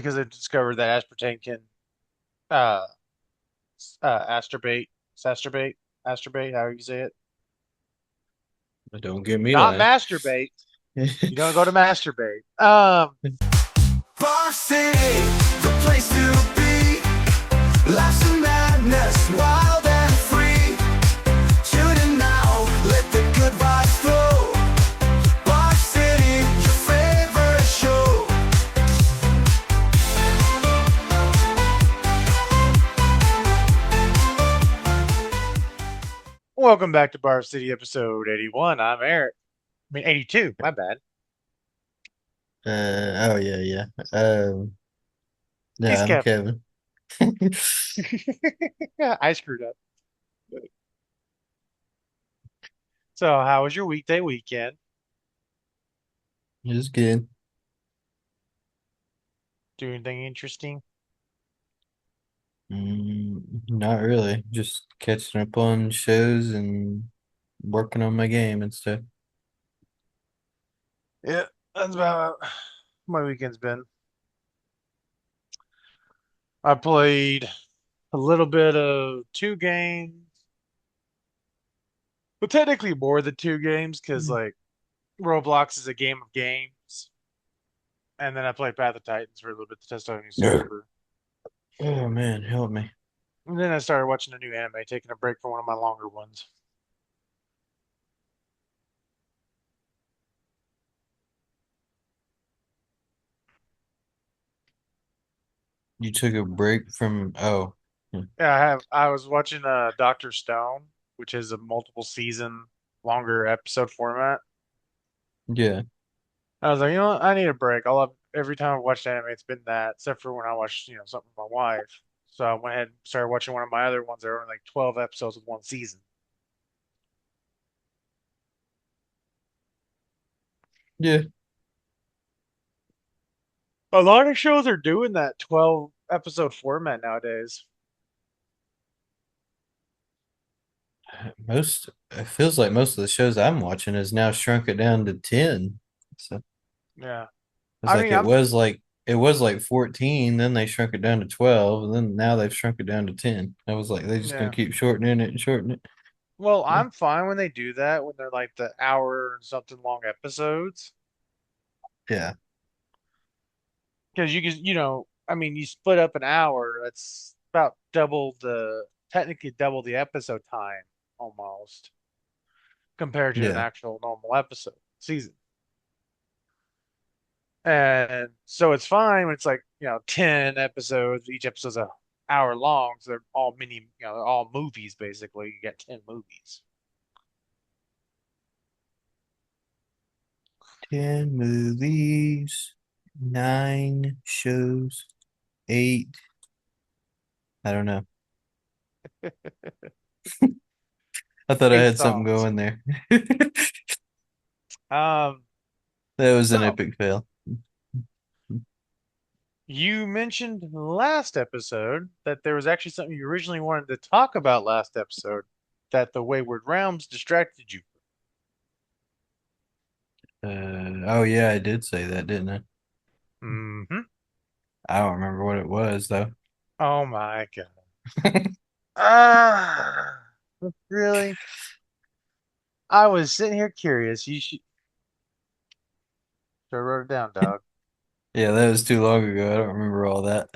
because I discovered that aspartame can uh, asturbate, how you say it. Don't get me Not lying. masturbate. You don't go to masturbate. Bar City, the place to be. Life's a madness, wild and free. Tune in now, let the good vibes flow. Bar City, your favorite show. Welcome back to Bar City episode 81. I'm Eric. I mean 82, my bad. Oh yeah, yeah. No, He's I'm Kevin. Kevin. I screwed up. So, how was your weekday weekend? It's good. Do anything interesting? Not really. Just catching up on shows and working on my game and stuff. Yeah, that's about my weekend's been. I played a little bit of two games, but technically more than two games because Mm. like Roblox is a game of games, and then I played Path of Titans for a little bit to test out a new Yeah. server. Oh man, help me. And then I started watching a new anime, taking a break from one of my longer ones. You took a break from yeah. Yeah, I was watching Doctor Stone, which is a multiple season, longer episode format. Yeah. I was like, you know what? I need a break. I love every time I've watched anime, it's been that, except for when I watched, something with my wife. So I went ahead and started watching one of my other ones that were like 12 episodes with one season. Yeah. A lot of shows are doing that 12 episode format nowadays. Most it feels like most of the shows I'm watching is now shrunk it down to 10. So Yeah. it's I like mean, I'm it was like 14, then they shrunk it down to 12, and then now they've shrunk it down to 10. I was like, they just gonna yeah. keep shortening it and shortening it. Well, Yeah. I'm fine when they do that when they're like the hour and something long episodes. Yeah. Because you can, I mean, you split up an hour, that's about technically double the episode time almost compared to an Yeah. actual normal episode season. And so it's fine when it's like, 10 episodes, each episode's a hour long, so they're all they're all movies basically. You get 10 movies. 10 movies, 9 shows, 8. I don't know. I thought I 8 had something songs. going there. Um, That was an so epic fail. you mentioned last episode that there was actually something you originally wanted to talk about last episode that the Wayward Realms distracted you. Oh yeah, I did say that, didn't I? Mm-hmm. I don't remember what it was though. Oh my God. Ah, really? I was sitting here curious. You should have wrote it down, dog. Yeah, that was too long ago. I don't remember all that.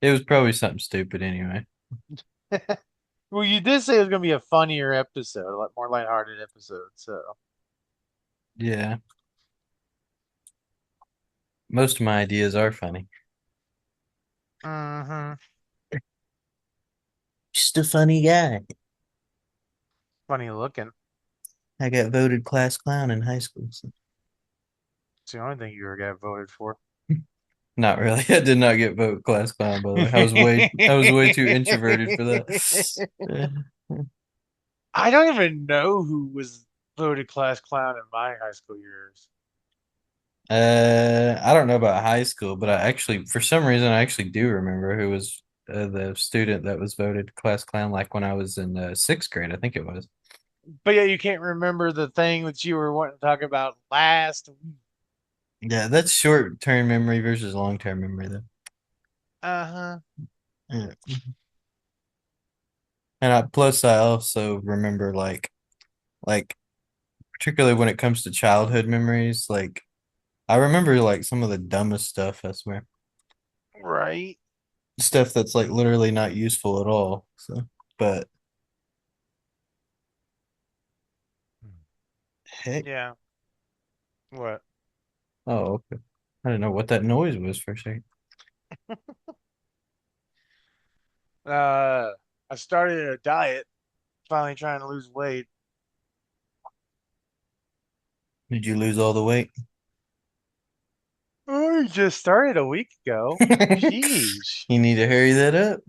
It was probably something stupid anyway. Well, you did say it was going to be a funnier episode, a lot more lighthearted episode. So, Yeah, most of my ideas are funny. mm-hmm. Just a funny guy. Funny looking. I got voted class clown in high school. So. It's the only thing you ever got voted for. Not really. I did not get voted class clown, by the way. I was way too introverted for that. I don't even know who was voted class clown in my high school years. I don't know about high school, but I actually, for some reason, I actually do remember who was the student that was voted class clown, like when I was in sixth grade, I think it was. But yeah, you can't remember the thing that you were wanting to talk about last week. Yeah, that's short-term memory versus long-term memory though. Uh-huh. Yeah. And plus I also remember like particularly when it comes to childhood memories, like I remember like some of the dumbest stuff, I swear. Right. Stuff that's like literally not useful at all. So, but heck, Yeah. What? oh, okay. I didn't know what that noise was for a second. Uh, I started a diet, finally trying to lose weight. Did you lose all the weight? Oh, you just started a week ago. Sheesh. You need to hurry that up.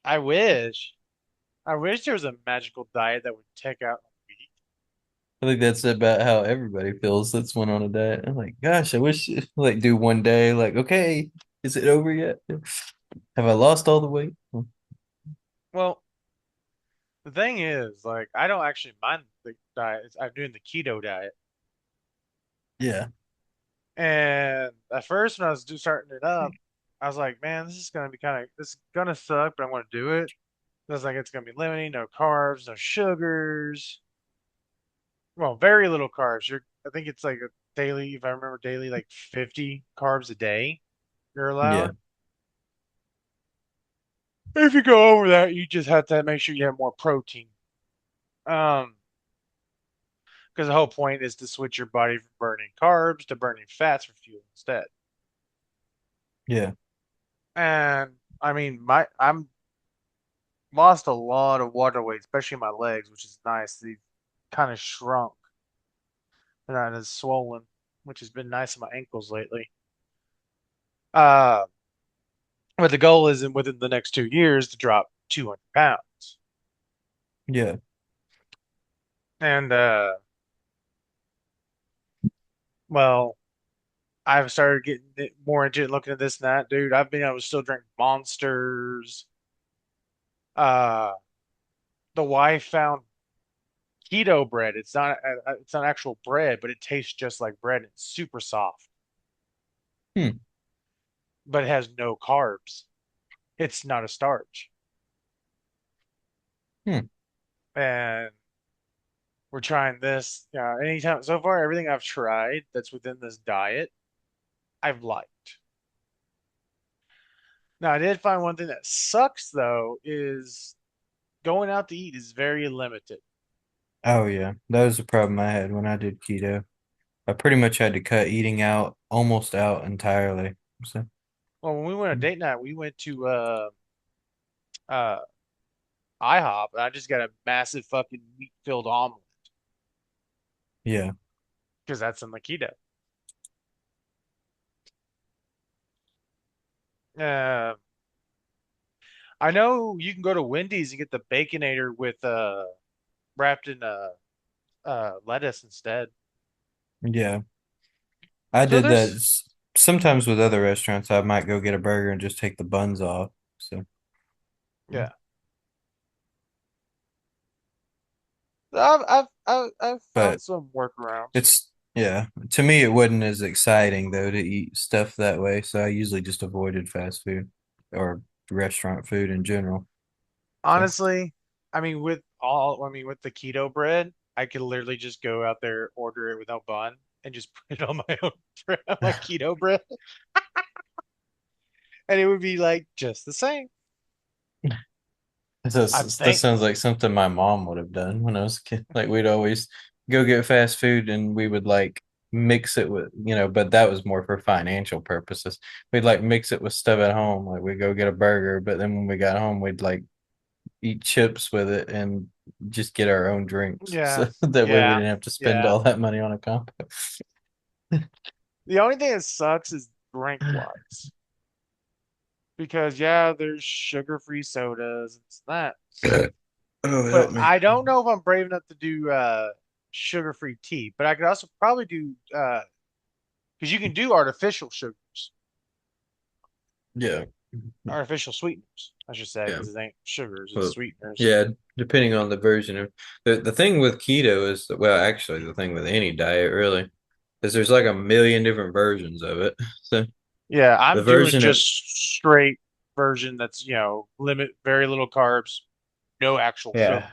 I wish. I wish there was a magical diet that would take out a week. I think that's about how everybody feels that's went on a diet. I'm like, gosh, I wish like do one day, like, okay, is it over yet? Have I lost all the weight? Well, the thing is, like, I don't actually mind the diet. I'm doing the keto diet. Yeah, And at first, when I was starting it up, I was like, man, this is gonna be this is gonna suck, but I'm gonna do it. I was like, it's gonna be limiting, no carbs, no sugars. Well, very little carbs. I think it's like a daily, if I remember daily, like 50 carbs a day you're yeah, allowed. If you go over that, you just have to make sure you have more protein. Um, because the whole point is to switch your body from burning carbs to burning fats for fuel instead. yeah, And I mean, I'm lost a lot of water weight, especially my legs, which is nice. They've kind of shrunk. They're not as swollen, which has been nice on my ankles lately. Uh, but the goal is within the next 2 years to drop 200 pounds. yeah. And well, I've started getting more into it, looking at this and that, dude. I've been able to still drink Monsters. Uh, the wife found keto bread. It's not actual bread, but it tastes just like bread. It's super soft, Hmm, but it has no carbs. It's not a starch. hmm. And we're trying this. Anytime so far, everything I've tried that's within this diet, I've liked. Now, I did find one thing that sucks though is going out to eat is very limited. Oh yeah, that was the problem I had when I did keto. I pretty much had to cut eating out almost out entirely. So, Well, when we went on date night, we went to uh IHOP, and I just got a massive fucking meat-filled omelet yeah, because that's in the keto. Uh, I know you can go to Wendy's and get the Baconator with wrapped in lettuce instead. yeah. I So did that there's sometimes with other restaurants. I might go get a burger and just take the buns off. So, yeah. I've found but some workarounds. it's yeah. To me, it wasn't as exciting though to eat stuff that way. So I usually just avoided fast food or restaurant food in general. So Honestly, I mean with the keto bread, I could literally just go out there, order it with no bun, and just put it on my own bread, my keto bread, and it would be like just the same. I that think. sounds like something my mom would have done when I was a kid. Like we'd always go get fast food and we would like mix it with, but that was more for financial purposes. We'd like mix it with stuff at home. Like we'd go get a burger, but then when we got home, we'd like eat chips with it and just get our own drinks. Yeah, So that way we yeah, didn't have to spend yeah. all that money on a combo. The only thing that sucks is drink wise, because yeah, there's sugar-free sodas and this and that, Oh, but help me. I don't know if I'm brave enough to do sugar-free tea. But I could also probably do because you can do artificial sugars, Yeah. artificial sweeteners, I should say, Yeah. because it ain't sugars, it's Well, sweeteners. yeah, depending on the version of the thing with keto is that, well, actually the thing with any diet really because there's like a million different versions of it. So Yeah, the I'm doing version just of straight version that's, limit very little carbs, no actual sugar. yeah,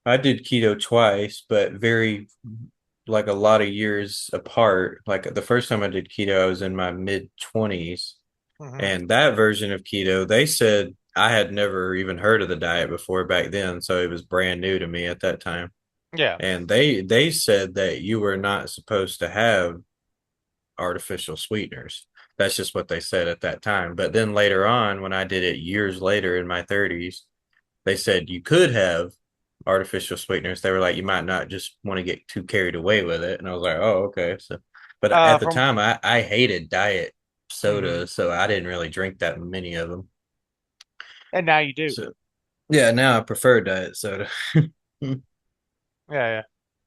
I did keto twice, but very like a lot of years apart. Like the first time I did keto, I was in my mid 20s. Hmm. And that version of keto, they said I had never even heard of the diet before back then, so it was brand new to me at that time. Yeah. And they said that you were not supposed to have artificial sweeteners. That's just what they said at that time. But then later on, when I did it years later in my 30s, they said you could have artificial sweeteners. They were like, you might not just want to get too carried away with it. And I was like, oh, okay. So, but at the From time, I hated diet hmm soda, so I didn't really drink that many of them. And now you do. So, yeah, now I prefer diet soda. Yeah, yeah.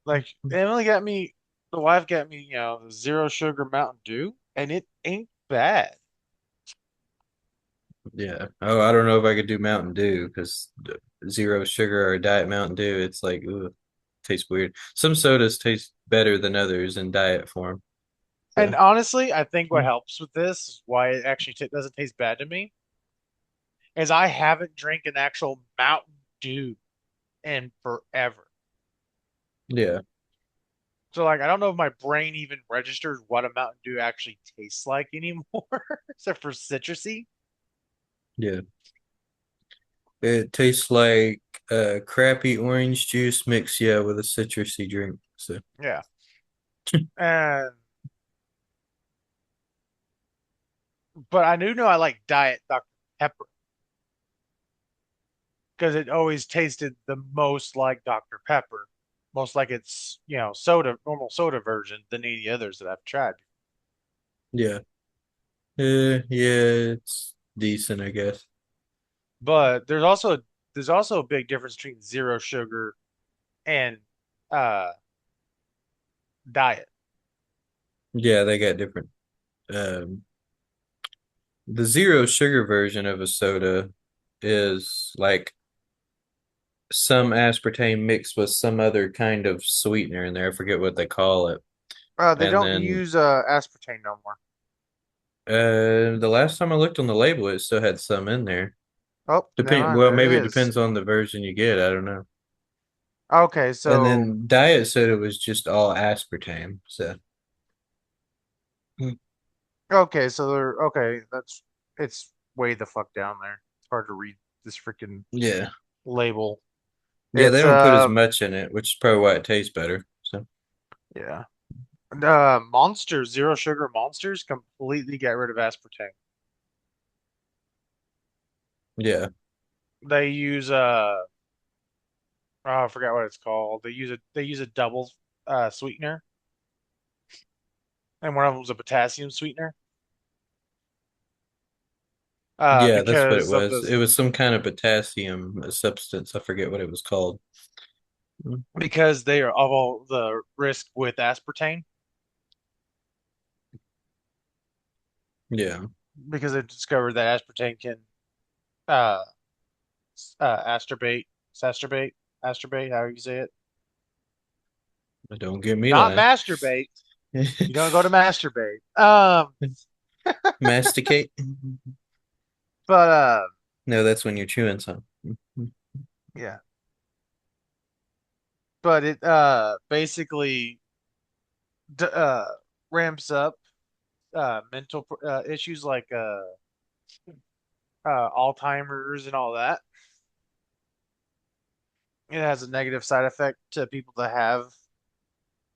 Like Emily got me, the wife got me, zero sugar Mountain Dew, and it ain't bad. Yeah. Oh, I don't know if I could do Mountain Dew because zero sugar or diet Mountain Dew, it's like, ooh, tastes weird. Some sodas taste better than others in diet form. And So, honestly, I think what helps with this, why it actually doesn't taste bad to me, is I haven't drank an actual Mountain Dew in forever. yeah. So like I don't know if my brain even registers what a Mountain Dew actually tastes like anymore, except for citrusy. Yeah. It tastes like crappy orange juice mixed, yeah, with a citrusy drink. So, Yeah. And but I do know I like Diet Dr. Pepper because it always tasted the most like Dr. Pepper, most like its, soda, normal soda version than any others that I've tried. yeah. Yeah, it's decent, I guess. But there's also a big difference between zero sugar and uh diet. Yeah, they got different. Um, the zero sugar version of a soda is like some aspartame mixed with some other kind of sweetener in there. I forget what they call it. They And don't then use aspartame no more. the last time I looked on the label, it still had some in there. Oh, never Depend mind, well, there maybe it it is. depends on the version you get. I don't know. Okay, And so then diet soda was just all aspartame. So that's it's way the fuck down there. It's hard to read this freaking yeah. label. Yeah, they It's don't put as much in it, which is probably why it tastes better. So yeah. Monsters, zero sugar monsters completely get rid of aspartame. yeah. They use oh, I forgot what it's called. They use a double sweetener, and one of them was a potassium sweetener. Yeah, that's what it Because of was. this It was some kind of potassium substance. I forget what it was called. because they are of all the risk with aspartame Yeah. because they discovered that aspartame can uh asturbate, how you say it, Don't get me not lying. masturbate. You don't go to masturbate. Masticate? But No, that's when you're chewing something. yeah, but it basically d ramps up mental issues like Alzheimer's and all that. It has a negative side effect to people that have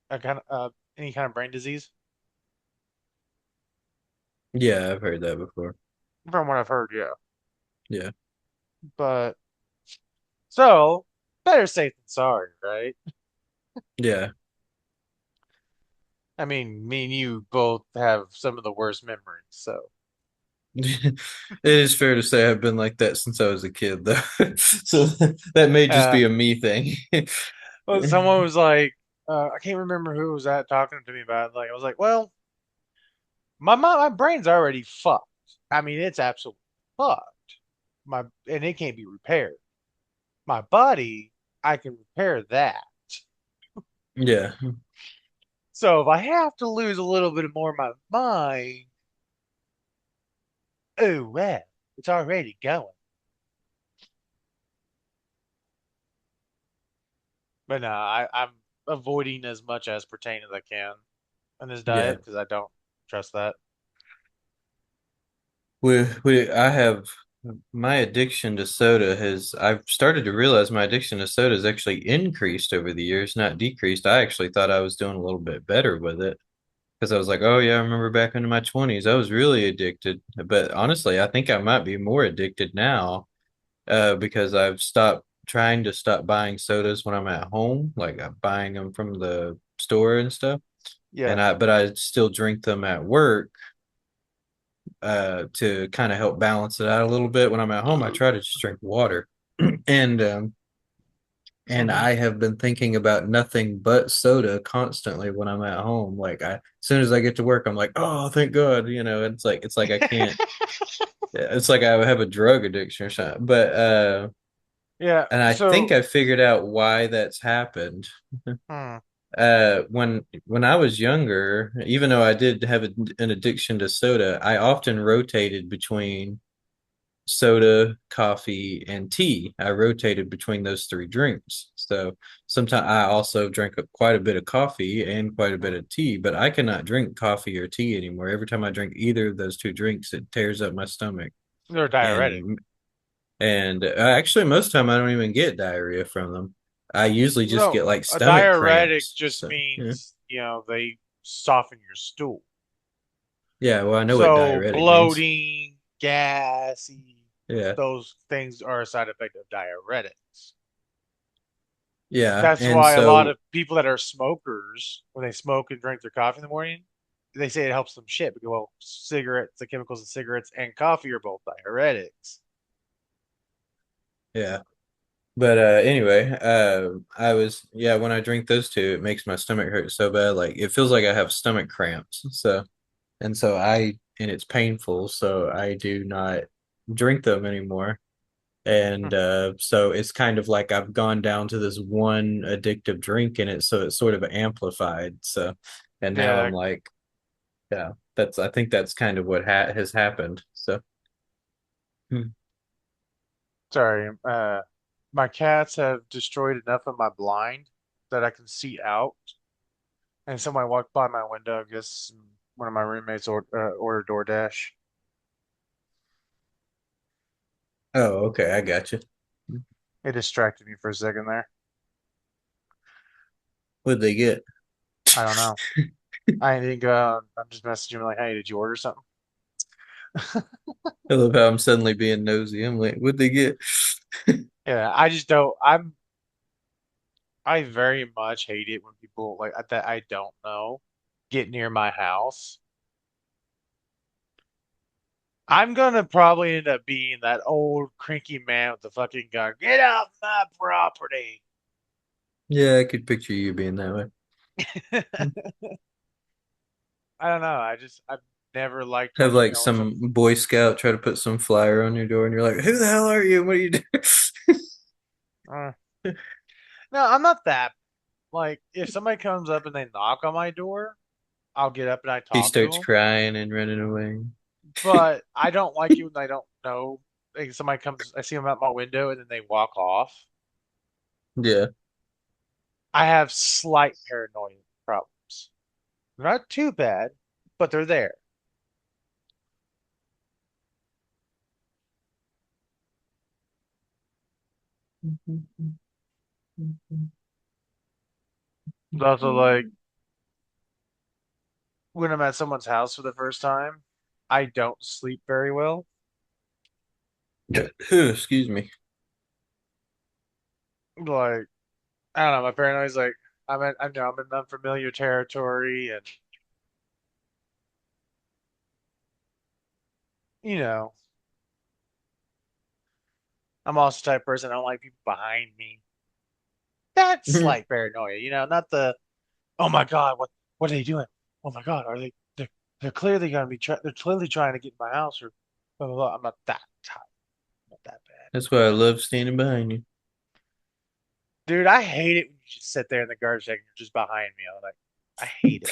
a kind of any kind of brain disease, Yeah, I've heard that before. from what I've heard. Yeah, Yeah. but so better safe than sorry, right? Yeah. I mean, me and you both have some of the worst memories, so. It is fair to say I've been like that since I was a kid, though. So that may just Uh, be a me thing. well, someone was like, I can't remember who was that talking to me about it. Like, I was like, well, my brain's already fucked. I mean, it's absolutely fucked. And it can't be repaired. My body, I can repair that. Yeah. So if I have to lose a little bit more of my mind, oh well, it's already going. But no, I'm avoiding as much as pertain as I can in this Yeah. diet because I don't trust that. I have my addiction to soda has I've started to realize my addiction to soda has actually increased over the years, not decreased. I actually thought I was doing a little bit better with it because I was like, oh yeah, I remember back into my 20s, I was really addicted. But honestly, I think I might be more addicted now because I've stopped trying to stop buying sodas when I'm at home, like I'm buying them from the store and stuff. Yeah. But I still drink them at work to kind of help balance it out a little bit. When I'm at home, I try to just drink water. and and Hmm. I have been thinking about nothing but soda constantly when I'm at home. Like as soon as I get to work, I'm like, oh, thank God, it's like I can't. It's like I have a drug addiction or something. Yeah. And I think So, I figured out why that's happened. hmm, When I was younger, even though I did have an addiction to soda, I often rotated between soda, coffee, and tea. I rotated between those three drinks. So sometimes I also drank quite a bit of coffee and quite a bit of tea, but I cannot drink coffee or tea anymore. Every time I drink either of those two drinks, it tears up my stomach. they're diuretic. And actually, most of the time I don't even get diarrhea from them. I usually just No, get like a stomach diuretic cramps. just So yeah, means, they soften your stool. yeah. Well, I know what So diuretic means. bloating, gassy, Yeah, those things are a side effect of diuretics. yeah. That's And why a lot so of people that are smokers, when they smoke and drink their coffee in the morning, they say it helps them shit because, well, cigarettes, the chemicals in cigarettes and coffee are both diuretics. yeah. But anyway, I was yeah, when I drink those two, it makes my stomach hurt so bad. Like it feels like I have stomach cramps. And it's painful, so I do not drink them anymore. And so it's kind of like I've gone down to this one addictive drink in it, so it's sort of amplified. So and now Yeah, I'm like, yeah, that's I think that's kind of what has happened. So hmm. sorry. My cats have destroyed enough of my blind that I can see out. And somebody walked by my window. I guess one of my roommates ordered DoorDash. Oh, okay, I got you. It distracted me for a second there. What'd they get? I don't know. I didn't go out. I'm just messaging him like, "Hey, did you order something?" I love how I'm suddenly being nosy. I'm like, what'd they get? Yeah, I just don't. I very much hate it when people like that I don't know get near my house. I'm gonna probably end up being that old cranky man with the fucking gun. Get off my property. Yeah, I could picture you being that way. I don't know. I've never liked Have when, like when some some Boy Scout try to put some flyer on your door, and you're like, "Who the hell are you? What are you doing?" uh, no, I'm not that. Like, if somebody comes up and they knock on my door, I'll get up and I He talk to starts them. crying and running away. But I don't like it when I don't know. Like, somebody comes, I see them out my window and then they walk off. Yeah. I have slight paranoia problems. Not too bad, but they're there. It's also like when I'm at someone's house for the first time, I don't sleep very well. Excuse me. Like, I don't know, my paranoia's like I'm in unfamiliar territory and you know, I'm also the type of person I don't like people behind me. That's slight paranoia, not the oh my God, what are they doing? Oh my God, they're clearly gonna be they're clearly trying to get in my house or blah blah blah. I'm not that type, not that bad. That's why I love standing behind you. Dude, I hate it when you just sit there in the garbage can and you're just behind me. I'm like. I hate it.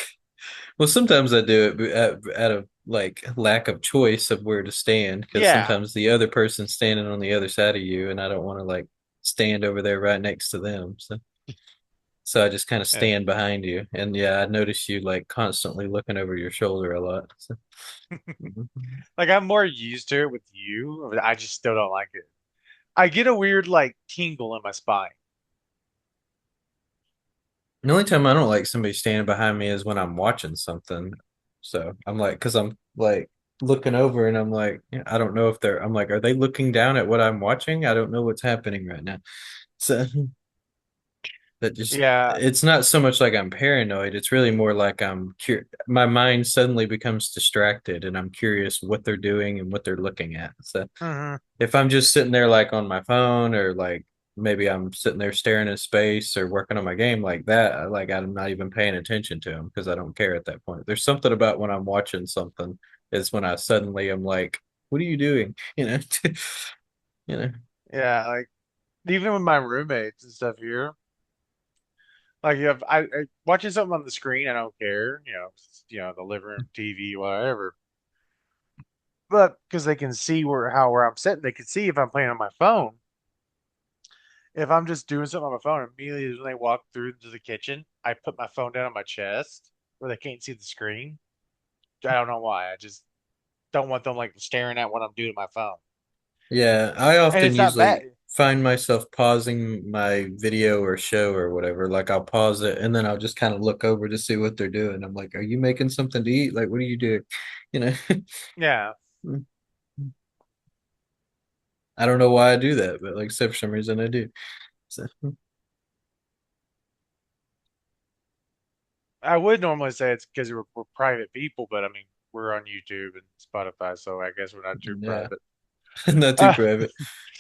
Well, sometimes I do it out of like lack of choice of where to stand because Yeah. sometimes the other person's standing on the other side of you, and I don't want to like stand over there right next to them. So I just kind of Yeah. stand behind you. And yeah, I notice you like constantly looking over your shoulder a lot. So, mhm. Like I'm more used to it with you, but I just still don't like it. I get a weird like tingle in my spine. The only time I don't like somebody standing behind me is when I'm watching something. So I'm like, because I'm like looking over and I'm like, yeah, I don't know if they're, I'm like, are they looking down at what I'm watching? I don't know what's happening right now. So that just, Yeah. it's not so much like I'm paranoid. It's really more like my mind suddenly becomes distracted and I'm curious what they're doing and what they're looking at. So Hmm. if I'm just sitting there like on my phone or like maybe I'm sitting there staring at space or working on my game like that, like I'm not even paying attention to them because I don't care at that point. There's something about when I'm watching something is when I suddenly am like, what are you doing? You know. Yeah. Like even with my roommates and stuff here, like if I watching something on the screen, I don't care. The living room TV, whatever. But because they can see where I'm sitting, they can see if I'm playing on my phone. If I'm just doing something on my phone, immediately when they walk through to the kitchen, I put my phone down on my chest where they can't see the screen. I don't know why. I just don't want them like staring at what I'm doing on my phone. Yeah, I And often it's not usually bad. find myself pausing my video or show or whatever. Like I'll pause it and then I'll just kind of look over to see what they're doing. I'm like, are you making something to eat? Like, what are you doing? You know, Yeah. I don't know why I do that, but like, for some reason I do. So, I would normally say it's because we're private people, but I mean, we're on YouTube and Spotify, so I guess we're not too yeah, private. not too Uh, private.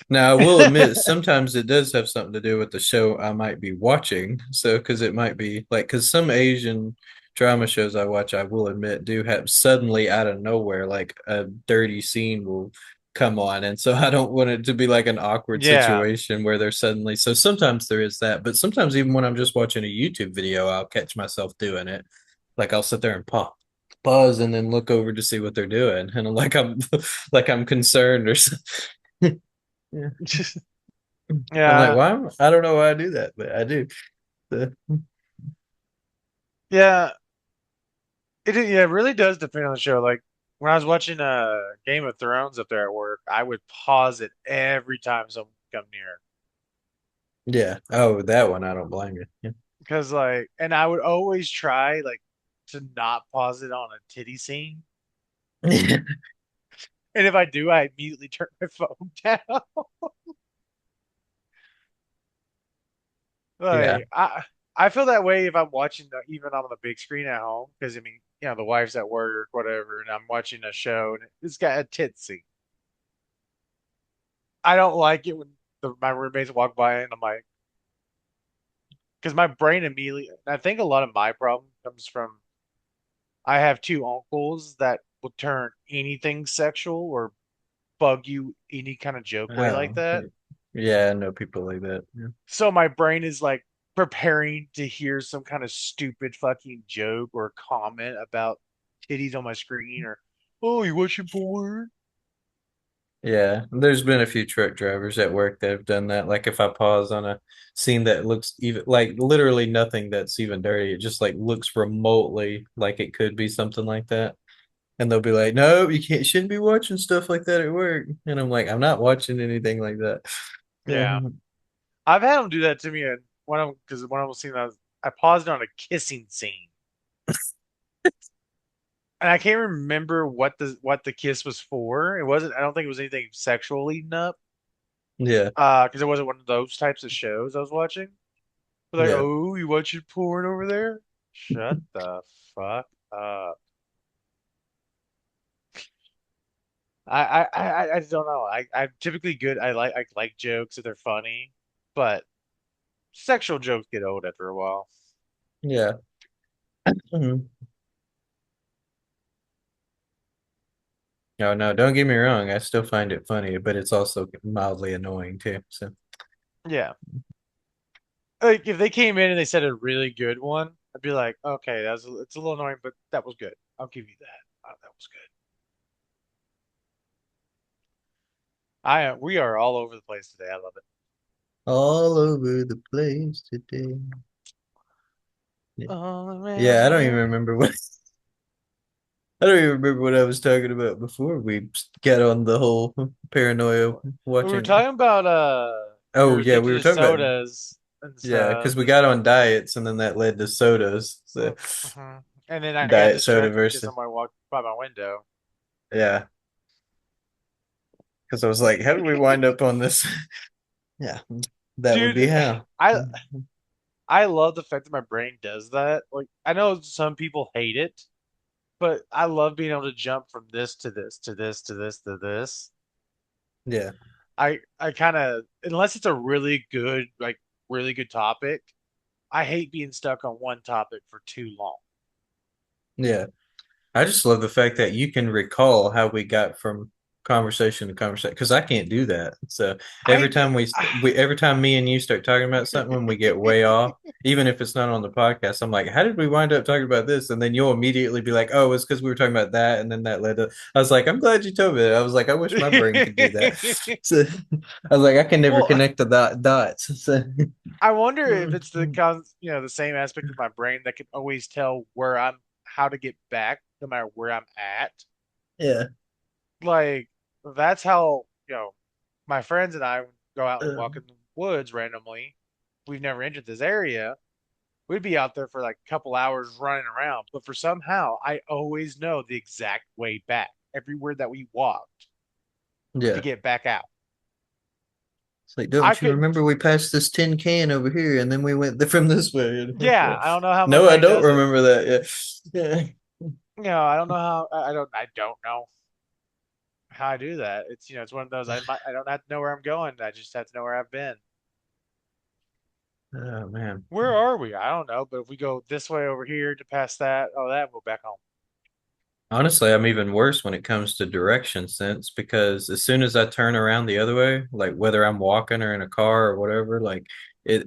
Now, I will admit, sometimes it does have something to do with the show I might be watching. So, because it might be like, because some Asian drama shows I watch, I will admit, do have suddenly out of nowhere, like a dirty scene will come on. And so I don't want it to be like an awkward yeah. situation where there's suddenly, so sometimes there is that. But sometimes, even when I'm just watching a YouTube video, I'll catch myself doing it. Like, I'll sit there and pause and then look over to see what they're doing. And I'm like, like I'm concerned or something. Yeah. I'm like, Yeah. why? I don't know why I do that, but I do. So, Yeah. Yeah, it really does depend on the show. Like when I was watching Game of Thrones up there at work, I would pause it every time someone come near. yeah. Oh, that one, I don't blame you. Because like and I would always try like to not pause it on a titty scene. Yeah. And if I do, I immediately turn my phone down. Yeah. Like I feel that way if I'm watching even on the big screen at home because I mean the wife's at work whatever and I'm watching a show and it's got a tit scene. I don't like it when my roommates walk by and I'm like because my brain immediately and I think a lot of my problem comes from I have two uncles that will turn anything sexual or bug you any kind of joke way like Oh, that. yeah. I know people like that. Yeah. So my brain is like preparing to hear some kind of stupid fucking joke or comment about titties on my screen or, oh, you watching porn? Yeah, there's been a few truck drivers at work that have done that. Like if I pause on a scene that looks even like literally nothing that's even dirty, it just like looks remotely like it could be something like that. And they'll be like, "No, you can't, shouldn't be watching stuff like that at work." And I'm like, "I'm not watching anything like that." Yeah. Mhm. I've had them do that to me and because one of them scene I paused on a kissing scene. And I can't remember what the kiss was for. It wasn't I don't think it was anything sexual leading up. Yeah, Because it wasn't one of those types of shows I was watching. But like, yeah, oh, you watching porn over there? Shut the fuck up. I just don't know. I'm typically good. I like jokes if they're funny, but sexual jokes get old after a while. yeah. Mhm. No, no, don't get me wrong. I still find it funny, but it's also mildly annoying too. So, Yeah. Like if they came in and they said a really good one, I'd be like, okay, it's a little annoying, but that was good. I'll give you that. That was good. We are all over the place today. I love it. All over the place today. Yeah, All around yeah, I the don't even world. remember what I don't even remember what I was talking about before we got on the whole paranoia We were watching. talking about Oh you're yeah, we addicted were to talking about sodas and yeah, stuff. because we got on diets and then that led to sodas. So Hmm. And then I got diet soda distracted because versus somebody walked by my window. yeah, because I was like, how did we wind up on this? Yeah, that would Dude, be how. I I love the fact that my brain does that. Like I know some people hate it, but I love being able to jump from this to this to this to this to this. Yeah, I kind of unless it's a really good topic, I hate being stuck on one topic for too long. yeah. I just love the fact that you can recall how we got from conversation to conversation because I can't do that. So every I time every time me and you start talking about something when we get way off, even if it's not on the podcast, I'm like, how did we wind up talking about this? And then you'll immediately be like, oh, it's because we were talking about that, and then that led to. I was like, I'm glad you told me that. I was like, I wish my brain could do that. So I was like, I can never well, connect the dots. So I wonder if it's the same aspect of my brain that can always tell how to get back no matter where I'm at. yeah. Like that's how, my friends and I would go out and walk Um, in the woods randomly. We've never entered this area. We'd be out there for like a couple hours running around, but for somehow I always know the exact way back, everywhere that we walked to yeah. get back out. It's like, I don't you couldn't, remember we passed this tin can over here and then we went from this way? yeah, I don't know how my No, I brain don't does it. remember that. Yeah. I don't know how, I don't know how I do that. It's one of those I don't have to know where I'm going. I just have to know where I've been. Oh man. Where are we? I don't know, but if we go this way over here to pass that, oh, that we'll back home. Honestly, I'm even worse when it comes to direction sense because as soon as I turn around the other way, like whether I'm walking or in a car or whatever, like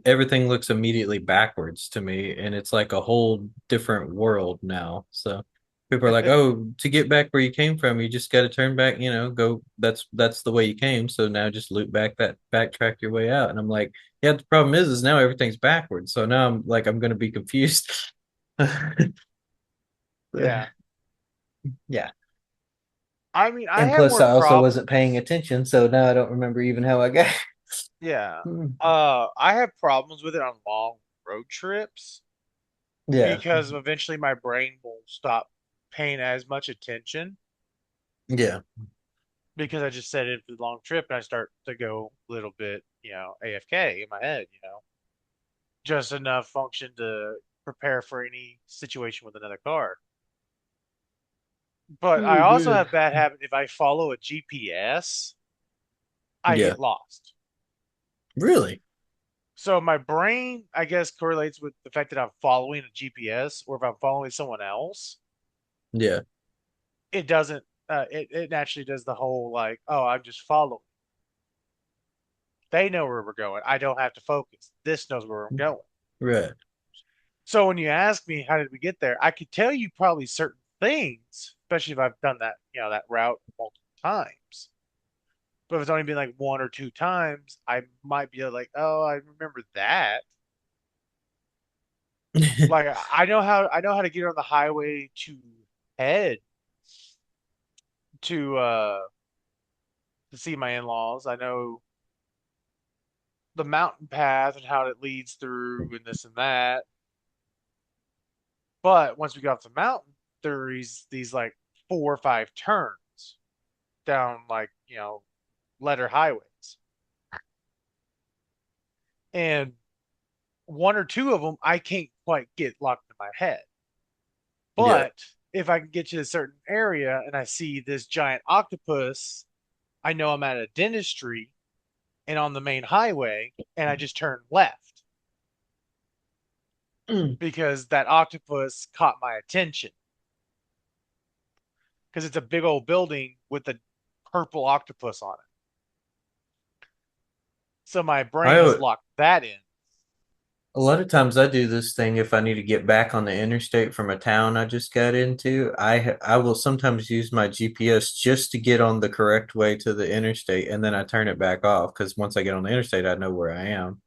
everything looks immediately backwards to me and it's like a whole different world now. So people are like, "Oh, to get back where you came from, you just got to turn back, go that's the way you came. So now just loop back that backtrack your way out." And I'm like, "Yeah, the problem is now everything's backwards. So now I'm like I'm going to be confused." Yeah. Yeah. I mean, I And have plus, more I also problems. wasn't paying attention, so now I don't remember even how I got. Yeah. Hmm. I have problems with it on long road trips Yeah, because eventually my brain will stop paying as much attention yeah, because I just set it for the long trip and I start to go a little bit, AFK in my head, just enough function to prepare for any situation with another car. But I oh also man, have bad habit if I follow a GPS, I yeah. get lost. Really? So my brain, I guess, correlates with the fact that I'm following a GPS, or if I'm following someone else, Yeah, it doesn't. It naturally does the whole like, oh, I'm just following. They know where we're going. I don't have to focus. This knows where I'm going. right. So when you ask me how did we get there, I could tell you probably certain things, especially if I've done that route multiple times. But if it's only been like one or two times, I might be like, oh, I remember that. Like I know how to get on the highway head to to see my in-laws. I know the mountain path and how it leads through and this and that. But once we got off the mountain, there's these like four or five turns down like, letter highways. And one or two of them I can't quite get locked in my head. Yeah. But if I can get to a certain area and I see this giant octopus, I know I'm at a dentistry and on the main highway, and I just turn left Mm. because that octopus caught my attention because it's a big old building with a purple octopus on it. So my I brain has al- locked that in. A lot of times I do this thing if I need to get back on the interstate from a town I just got into. I will sometimes use my GPS just to get on the correct way to the interstate, and then I turn it back off because once I get on the interstate, I know where I am.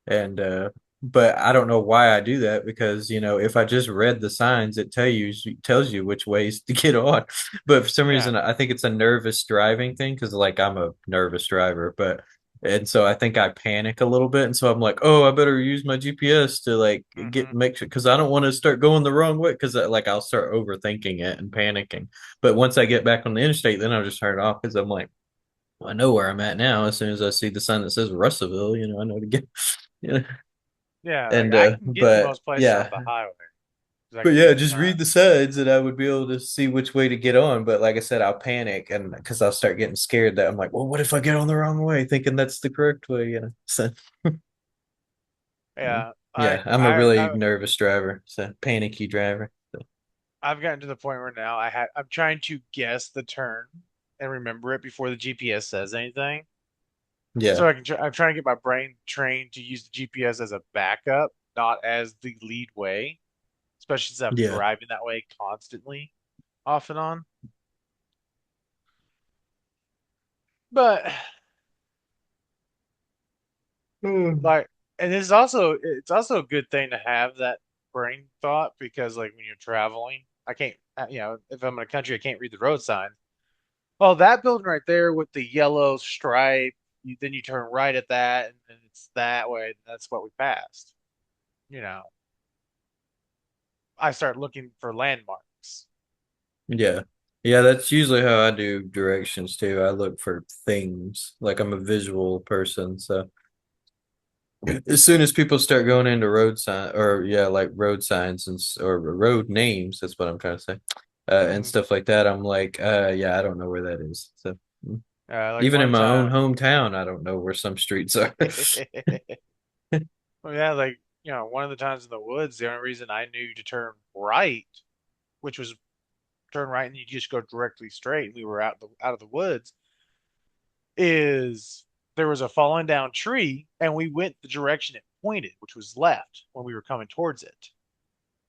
And but I don't know why I do that because if I just read the signs, tells you which ways to get on. But for some Yeah. reason, I think it's a nervous driving thing because like I'm a nervous driver, but and so I think I panic a little bit, and so I'm like, oh, I better use my GPS to like Hmm. make sure because I don't want to start going the wrong way because like I'll start overthinking it and panicking. But once I get back on the interstate, then I'll just turn it off because I'm like, well, I know where I'm at now. As soon as I see the sign that says Russellville, I know to get. Yeah. Yeah, like And I can get to but most places off yeah, the highway because I but can yeah, read the just read the signs. signs and I would be able to see which way to get on. But like I said, I'll panic and because I'll start getting scared that I'm like, well, what if I get on the wrong way, thinking that's the correct way. So Yeah, yeah, I'm a really nervous driver, so panicky driver. So, I've gotten to the point where now I'm trying to guess the turn and remember it before the GPS says anything. yeah, So I'm trying to get my brain trained to use the GPS as a backup, not as the lead way, especially since I'm yeah. driving that way constantly, off and on. But Mm. like, and it's also a good thing to have that brain thought because like when you're traveling, I can't, if I'm in a country, I can't read the road signs. Well, that building right there with the yellow stripe, then you turn right at that, and then it's that way. That's what we passed. You know, I start looking for landmarks. Yeah. Yeah, that's usually how I do directions too. I look for things. Like I'm a visual person, so as soon as people start going into road sign or yeah, like road signs or road names, that's what I'm trying to say. And Hmm. stuff like that, I'm like, yeah, I don't know where that is. So Like even in one my own time, hometown, I don't know where some streets are. well, yeah, like one of the times in the woods, the only reason I knew to turn right, which was turn right and you just go directly straight, and we were out of the woods, is there was a fallen down tree, and we went the direction it pointed, which was left when we were coming towards it.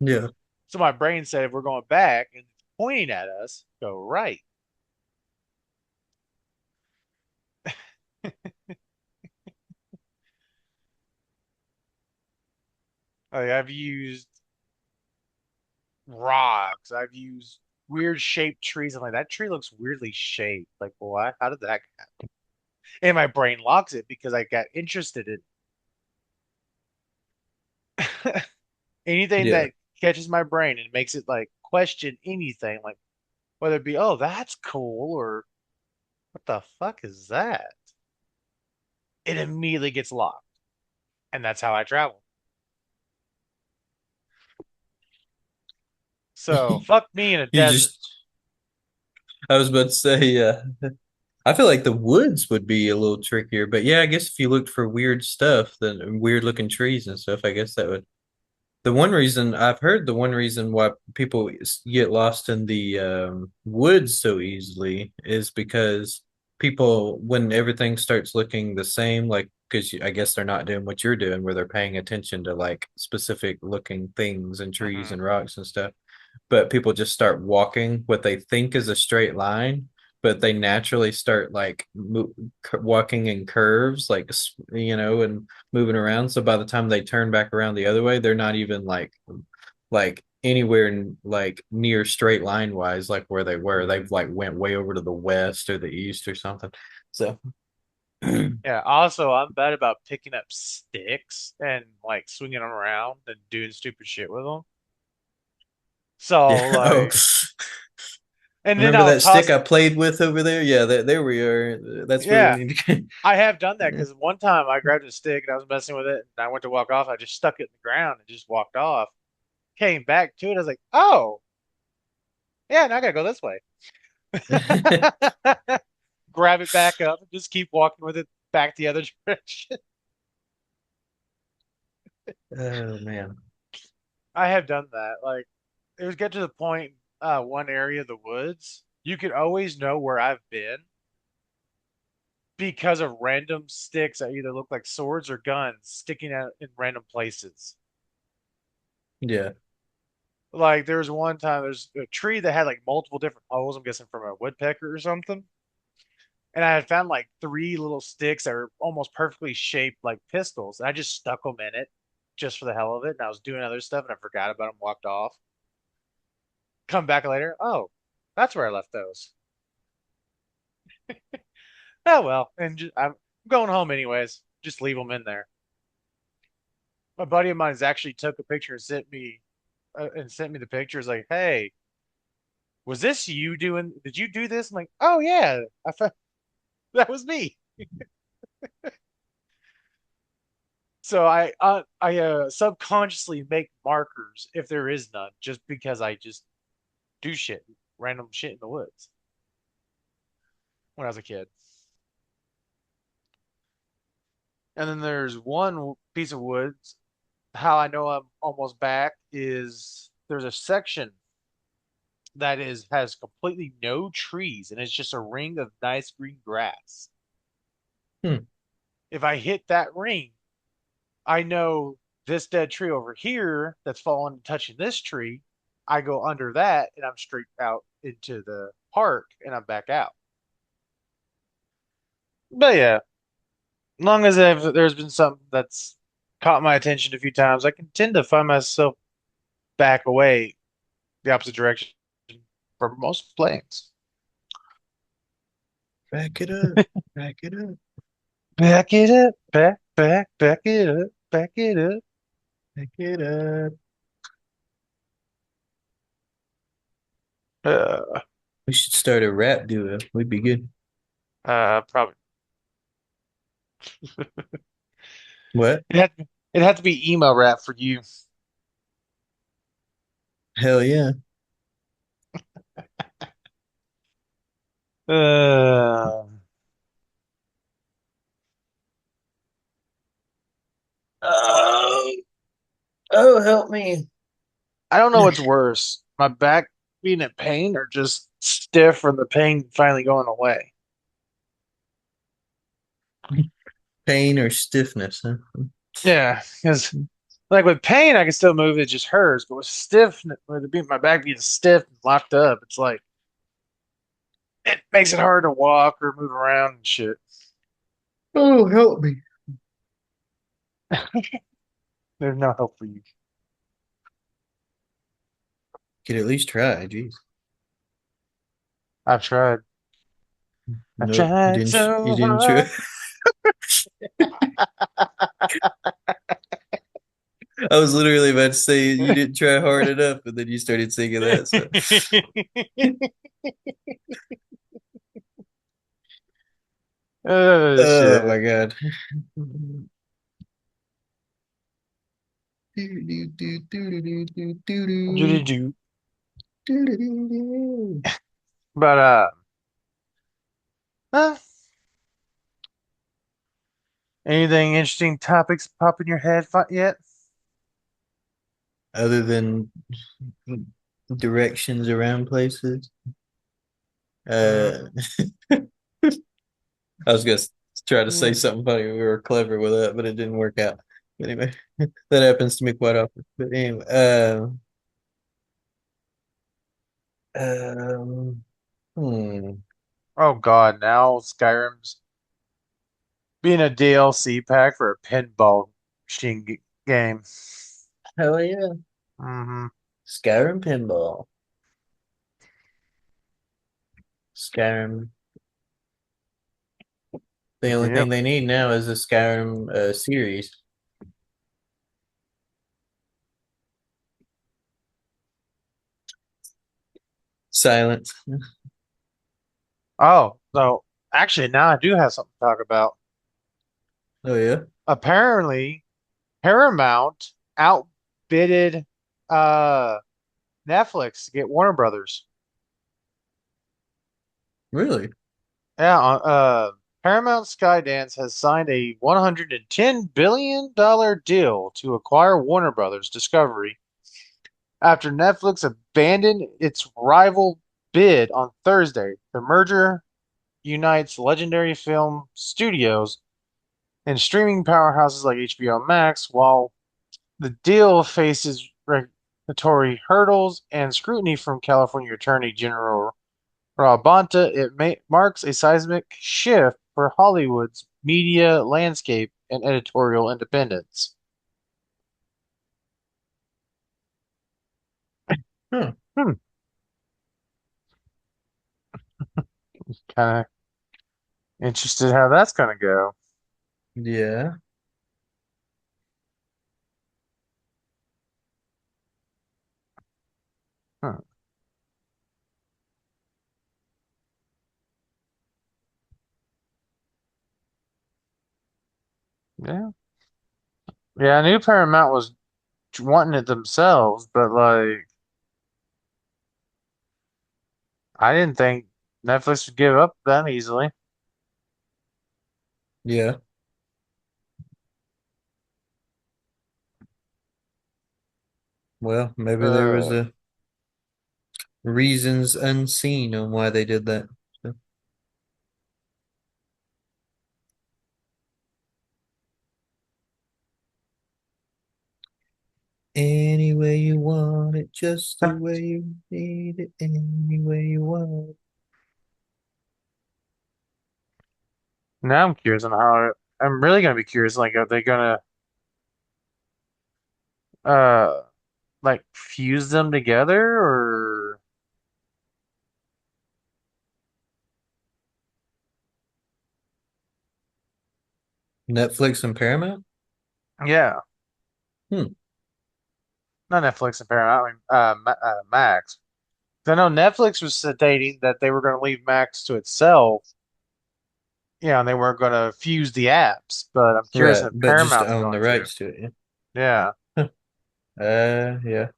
Yeah. So my brain said, if we're going back and it's pointing at us, go right. Like I've used rocks, I've used weird shaped trees. I'm like, that tree looks weirdly shaped. Like, what? How did that happen? And my brain locks it because I got interested in anything Yeah. that catches my brain and makes it like question anything, like whether it be, oh, that's cool, or what the fuck is that? It immediately gets locked. And that's how I travel. So fuck me in a You desert. just I was about to say, yeah. I feel like the woods would be a little trickier, but yeah, I guess if you looked for weird stuff, then weird looking trees and stuff, I guess that would. The one reason I've heard the one reason why people get lost in the woods so easily is because people, when everything starts looking the same, like, because I guess they're not doing what you're doing, where they're paying attention to like specific looking things and trees Hmm. and rocks and stuff, but people just start walking what they think is a straight line, but they naturally start like walking in curves, like and moving around. So by the time they turn back around the other way, they're not even like anywhere like near straight line wise, like where they were. They've like went way over to the west or the east or something. So Yeah. Also, I'm bad about picking up sticks and like swinging them around and doing stupid shit with them. So yeah. Oh, and then remember I'll that stick toss. I played with over there? Yeah, there we are. That's where we Yeah, need to I have done that get. because one time I grabbed a stick and I was messing with it, and I went to walk off. I just stuck it in the ground and just walked off. Came back to it. I was like, oh, yeah, now I gotta go this way. Grab it back up and just keep walking with it back the other direction. Oh man. I have done that. Like it was get to the point, one area of the woods, you could always know where I've been because of random sticks that either look like swords or guns sticking out in random places. Yeah. Like there was one time there's a tree that had like multiple different holes, I'm guessing from a woodpecker or something. And I had found like three little sticks that were almost perfectly shaped like pistols. And I just stuck them in it just for the hell of it. And I was doing other stuff and I forgot about them, walked off. Come back later. Oh, that's where I left those. Oh well. And I'm going home anyways. Just leave them in there. My buddy of mine's actually took a picture and sent me the pictures like, "Hey, was this you doing? Did you do this?" I'm like, "Oh yeah, that was me." So I subconsciously make markers if there is none, just because I just do shit, random shit in the woods when I was a kid. And then there's one piece of woods. How I know I'm almost back is there's a section that is has completely no trees and it's just a ring of nice green grass. Hmm. If I hit that ring, I know this dead tree over here that's fallen and touching this tree. I go under that and I'm straight out into the park and I'm back out. But yeah, as long as there's been something that's caught my attention a few times, I can tend to find myself back away the opposite direction for most planes. Back it up. Back it up. Back it up, back it up, back it up. Back it up. Uh, We should start a rap duo. We'd be good. Probably. What? It had to be emo rap for you. Hell yeah. Uh, Oh, oh, help me. I don't know what's worse, my back being in pain or just stiff from the pain finally going away. Pain or stiffness, huh? Yeah, because like with pain, I can still move. It just hurts. But with stiff, my back being stiff and locked up, it's like it makes it hard to walk or move around and shit. Oh, help me. There's no help for you. Could at least try. Jeez. I've tried. I've Nope. You tried didn't. You so didn't hard. try. I was literally about to say you didn't try hard enough, and then you started singing that. So. Oh Oh shit. my God. Do-do-do. But uh, anything interesting topics pop in your head yet? Other than directions around places. Uh, Mm. I was gonna try to say Mm. something funny. We were clever with that, but it didn't work out. Anyway, that happens to me quite often. But anyway, um, hmm. Oh God, now Skyrim's being a DLC pack for a pinball machine game. Hell yeah, Hmm. Skyrim pinball. Skyrim. The only thing Yep. they need now is a Skyrim series. Silence. Oh, so actually now I do have something to talk about. Oh yeah, Apparently, Paramount outbidded uh Netflix to get Warner Brothers. really? Yeah, Paramount Skydance has signed a $110 billion deal to acquire Warner Brothers Discovery after Netflix abandoned its rival bid on Thursday. The merger unites legendary film studios and streaming powerhouses like HBO Max, while the deal faces regulatory hurdles and scrutiny from California Attorney General Rob Bonta. Marks a seismic shift for Hollywood's media landscape and editorial independence. Huh. Hmm, kind of interested how that's gonna go. Yeah. Hmm, yeah, yeah. I knew Paramount was wanting it themselves, but like, I didn't think Netflix would give up that easily. Yeah. Well, maybe there was Uh, a reasons unseen on why they did that. So, any way you want it, just the way you need it, any way you want it. Now I'm curious on how. I'm really gonna be curious. Like, are they gonna uh like fuse them together or Netflix and Paramount? yeah, Hmm. not Netflix and Paramount. I mean, Max. 'Cause I know Netflix was stating that they were gonna leave Max to itself. Yeah, and they weren't gonna fuse the apps. But I'm curious Right, if but just to Paramount's own the going to. rights to it. Yeah. Yeah. Yeah.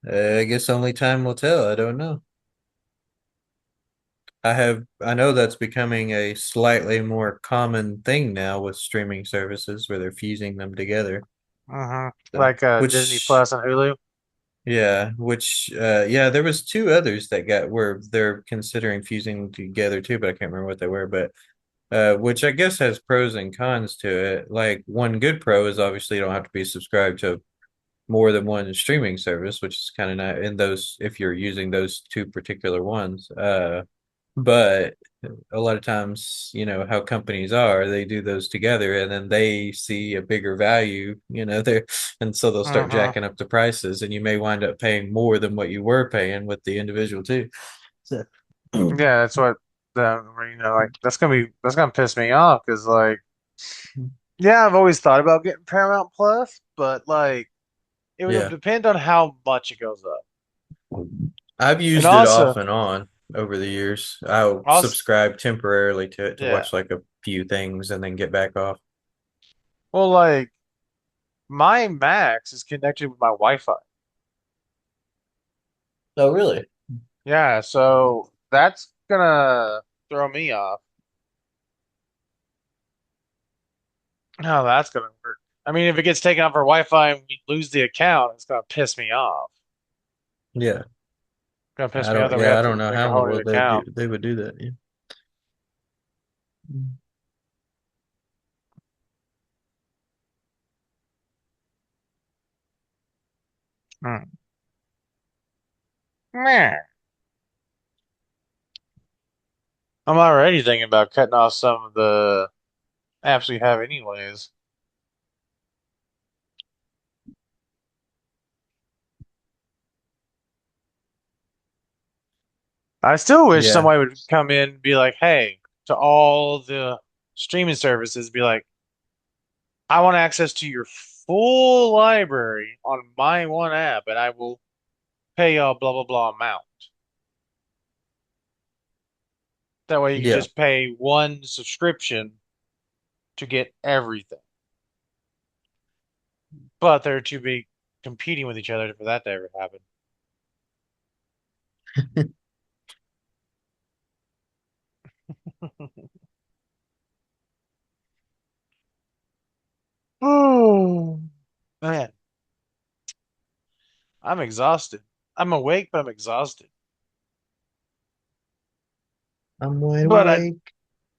I guess only time will tell. I don't know. I know that's becoming a slightly more common thing now with streaming services where they're fusing them together. Mm-hmm. So, Like Disney which, Plus and Hulu. yeah, there was two others that got where they're considering fusing together too, but I can't remember what they were. But which I guess has pros and cons to it. Like one good pro is obviously you don't have to be subscribed to more than one streaming service, which is kind of not in those if you're using those two particular ones. But a lot of times, how companies are, they do those together and then they see a bigger value, there, and so they'll start Mm-hmm. jacking up the prices, and you may wind up paying more than what you were paying with the individual too. So, Yeah, that's what like that's gonna piss me off because like yeah, I've always thought about getting Paramount Plus, but like it would yeah, depend on how much it goes up. I've And used it off also, and on over the years. I'll also, subscribe temporarily to it to yeah. watch like a few things and then get back off. Well, like my Max is connected with my Wi-Fi. Oh, really? Yeah, so that's gonna throw me off. How that's gonna work. I mean, if it gets taken off our Wi-Fi and we lose the account, it's gonna piss me off. Yeah. It's gonna piss I me off don't that we yeah, have I to don't know make how a in the whole new world account. they would do that. Yeah. Hmm. Meh. I'm already thinking about cutting off some of the apps we have anyways. I still wish Yeah. somebody would come in and be like, hey, to all the streaming services, be like, I want access to your full library on my one app, and I will pay y'all blah blah blah amount. That way you can Yeah. just pay one subscription to get everything. But they're too big competing with each other for that to ever happen. Oh man, I'm exhausted. I'm awake, but I'm exhausted. I'm wide But I awake.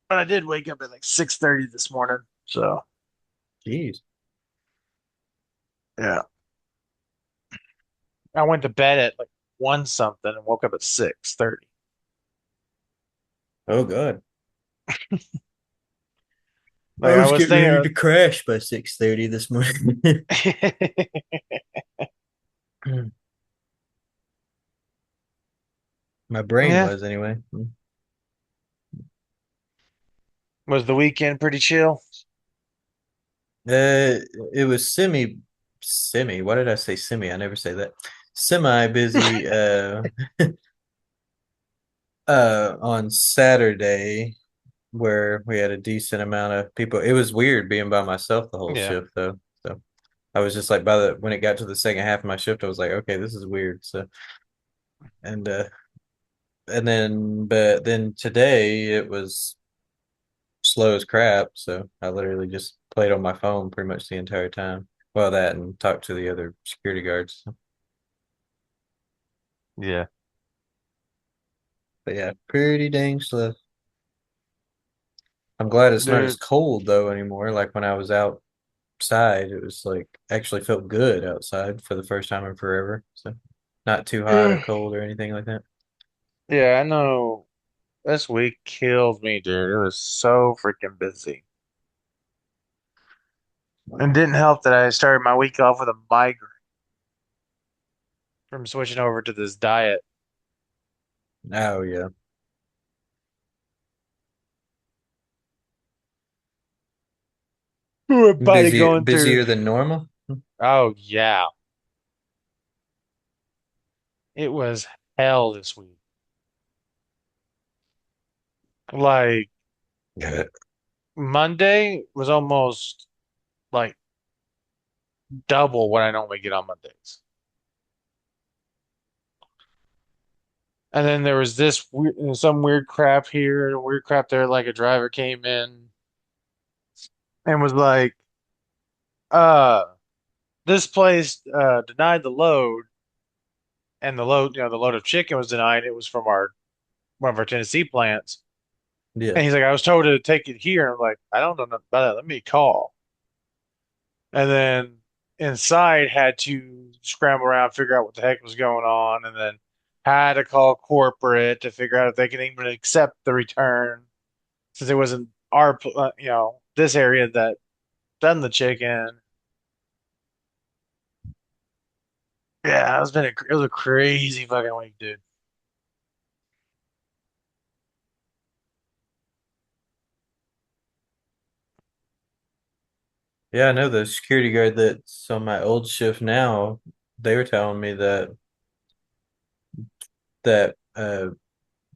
but I did wake up at like 6:30 this morning. So Jeez. yeah. I went to bed at like one something and woke up at 6:30. Oh God. I Like I was was getting ready thinking to crash by 6:30 this morning. My brain Yeah. was anyway. Was the weekend pretty chill? It was semi. Why did I say semi? I never say that. Semi busy on Saturday where we had a decent amount of people. It was weird being by myself the whole Yeah. shift though. So I was just like by the when it got to the second half of my shift, I was like, okay, this is weird. So and uh but then today it was slow as crap, so I literally just played on my phone pretty much the entire time. Well, that and talked to the other security guards. Yeah. But yeah, pretty dang slow. I'm glad it's not as Dude. cold though anymore. Like when I was outside, it was like actually felt good outside for the first time in forever. So not too hot or Yeah, cold or anything like that. yeah, I know. This week killed me, dude. It was so freaking busy. And didn't help that I started my week off with a migraine from switching over to this diet. Oh yeah. My body Busy going through. busier than normal? Oh yeah. It was hell this week. Like Yeah. Monday was almost like double what I normally get on Mondays. And then there was this weird, some weird crap here, weird crap there. Like a driver came in and was like, uh, this place denied the load, and the load, the load of chicken was denied. It was from our one of our Tennessee plants. Yeah. And he's like, I was told to take it here. I'm like, I don't know nothing about that. Let me call. And then inside had to scramble around, figure out what the heck was going on, and then had to call corporate to figure out if they can even accept the return since it wasn't this area that done the chicken. Yeah, it was a crazy fucking week, dude. Yeah, I know the security guard that's on my old shift now, they were telling me that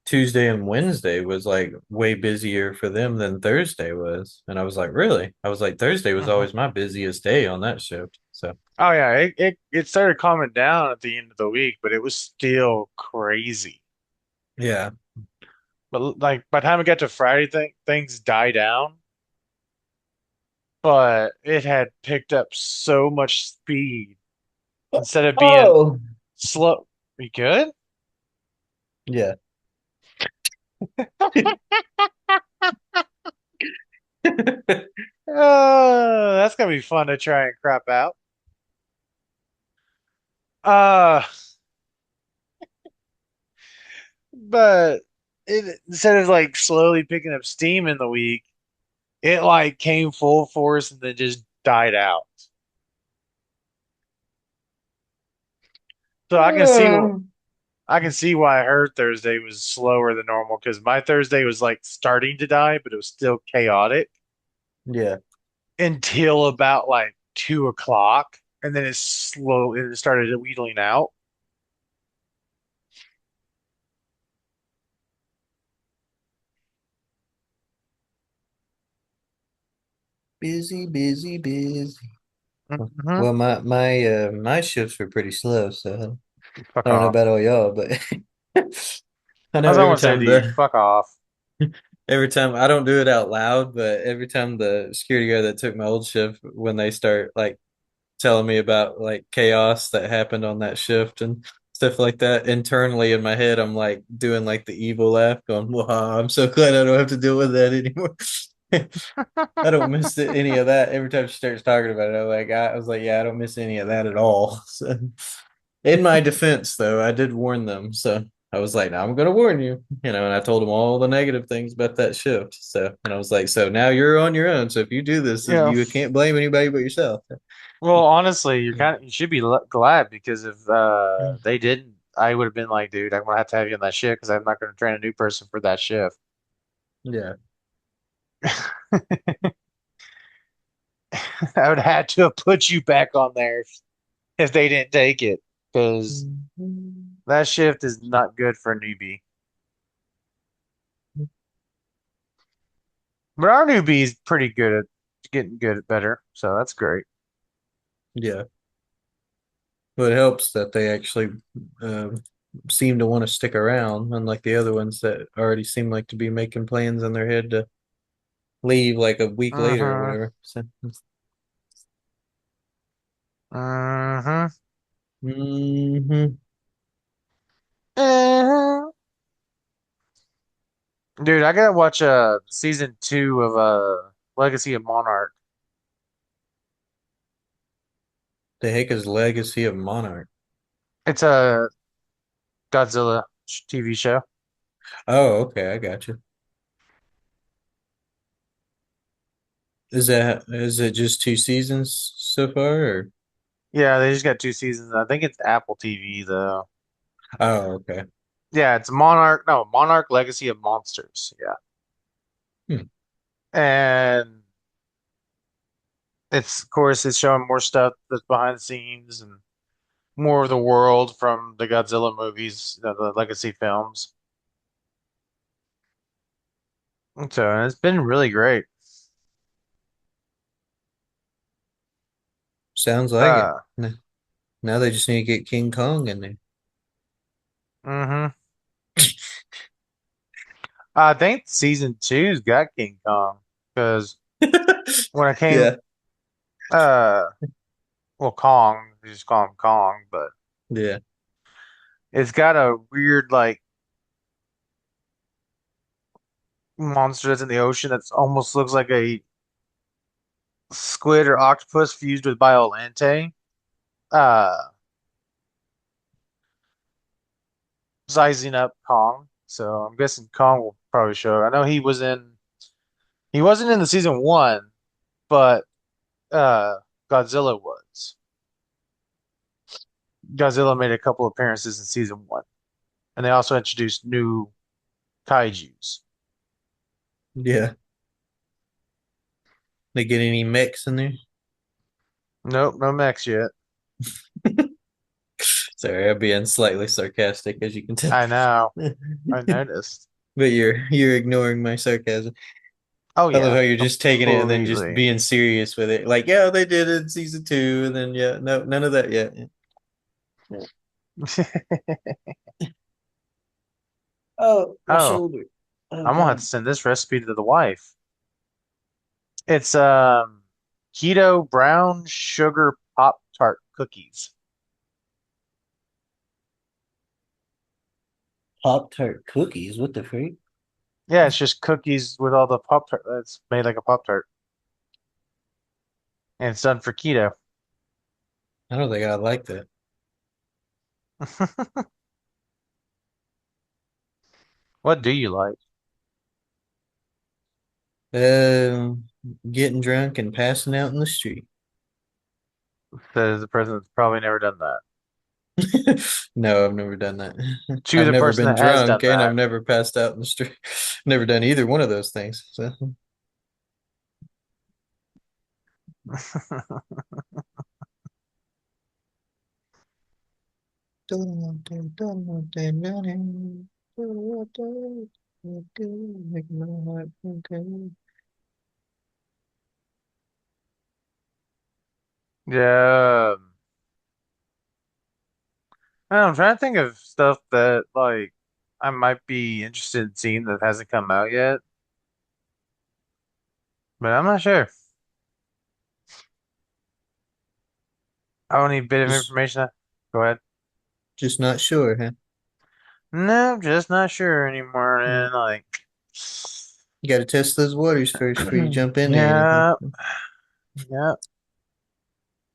Tuesday and Wednesday was like way busier for them than Thursday was. And I was like, really? I was like, Thursday was Mhm. always my busiest day on that shift. So Oh yeah, it started calming down at the end of the week, but it was still crazy. yeah. But like by the time we got to Friday, things died down, but it had picked up so much speed instead of being Oh. slow. You good? Yeah. That's gonna be fun to try and crap out. Uh, but it instead of like slowly picking up steam in the week, it like came full force and then just died out. So I can see why her Thursday was slower than normal because my Thursday was like starting to die, but it was still chaotic Yeah. until about like 2 o'clock, and then it started wheedling out. Busy, busy, busy. Hmm. Well, my shifts were pretty slow, so Fuck I don't know off. about all y'all, but I I know was almost say to you, fuck off. every time I don't do it out loud, but every time the security guard that took my old shift, when they start like telling me about like chaos that happened on that shift and stuff like that. Internally in my head, I'm like doing like the evil laugh, going, "Wow, I'm so glad I don't have to deal with that anymore." I don't miss any of that. Every time she starts talking about it, I was like, yeah, I don't miss any of that at all. So, in my defense, though, I did warn them. So I was like, now I'm going to warn you, and I told them all the negative things about that shift. So, and I was like, so now you're on your own. So if you do this, Yeah. you can't blame anybody but yourself. Well, honestly, you should be glad because if they didn't, I would have been like, dude, I'm gonna have to have you on that shift because I'm not gonna train a new person for that shift. Yeah. I would have had to have put you back on there if they didn't take it because that shift is not good for a newbie. But our newbie is pretty good at getting good at better, so that's great. Yeah. But it helps that they actually um, seem to want to stick around, unlike the other ones that already seem like to be making plans in their head to leave like a week later or Mm-hmm. whatever. So, Mm-hmm. hmm Uh-huh. Dude, I gotta watch season 2 of Legacy of Monarch. the heck is Legacy of Monarch? It's a Godzilla TV show. Oh, okay, I got you. Is it just two seasons so far, or? Yeah, they just got 2 seasons. I think it's Apple TV though. Oh, okay. Yeah, it's Monarch. No, Monarch Legacy of Monsters. Yeah, Hmm. and it's of course it's showing more stuff that's behind the scenes and more of the world from the Godzilla movies, the Legacy films. So it's been really great. Sounds like it. Uh, Now they just need to get King Kong in there. hmm I think season two's got King Kong because when I came, Yeah, uh, well, Kong, we just call him Kong, but yeah. it's got a weird like monster that's in the ocean that's almost looks like a squid or octopus fused with Biolante. Uh, Sizing up Kong. So I'm guessing Kong will probably show. I know he wasn't in the season one, but uh Godzilla was. Godzilla made a couple appearances in season one. And they also introduced new kaijus. Yeah. They get any mechs in there? Nope, no mechs yet. Sorry, I'm being slightly sarcastic, as you can tell. I know. I noticed. But you're ignoring my sarcasm. Oh I love yeah, how you're just taking it and then just completely. being serious with it. Like, yeah, they did it in season two, and then yeah, no, none of that yet. Oh, my Oh, shoulder. Oh I'm gonna have to God. send this recipe to the wife. It's keto brown sugar Pop Tart cookies. Pop Tart cookies. What the freak? Yeah, it's just cookies with all the Pop Tart. It's made like a Pop Tart, and it's done for keto. I don't think I like that. What do you like? Um, Getting drunk and passing out in the street. Says the person that's probably never done that. No, I've never done that. To I've the never person been that has drunk done and I've that. never passed out in the street. Never done either one of those things. So. Yeah. I'm trying to think of stuff that like I might be interested in seeing that hasn't come out yet, but I'm not sure. I only bit of Just information. Go ahead. Just not sure, huh? No, just not sure anymore. Mm. And like, You got to test those waters first before you jump into anything. yeah, yeah.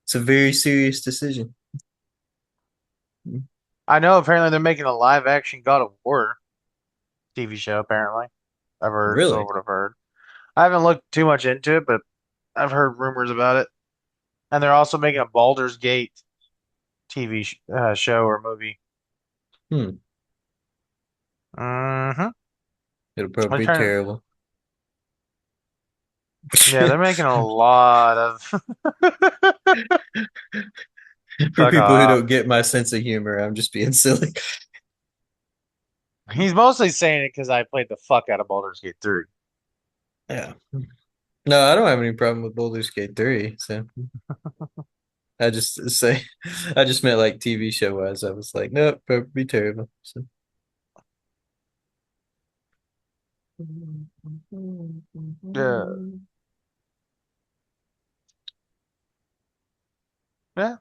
It's a very serious decision. Mm. I know. Apparently, they're making a live action God of War TV show. Apparently, I've heard. So Really? what I've heard. I haven't looked too much into it, but I've heard rumors about it. And they're also making a Baldur's Gate TV show or movie. Hmm. Hmm. It'll They're probably be trying. terrible. Yeah, they're making a lot of. For Fuck people who off. don't get my sense of humor, I'm just being silly. He's mostly saying it because I played the fuck out of Baldur's Gate 3. Yeah. No, I don't have any problem with Baldur's Gate 3. So I just say, I just meant like TV show wise. I was like, nope, probably be terrible. So. Yeah, yeah,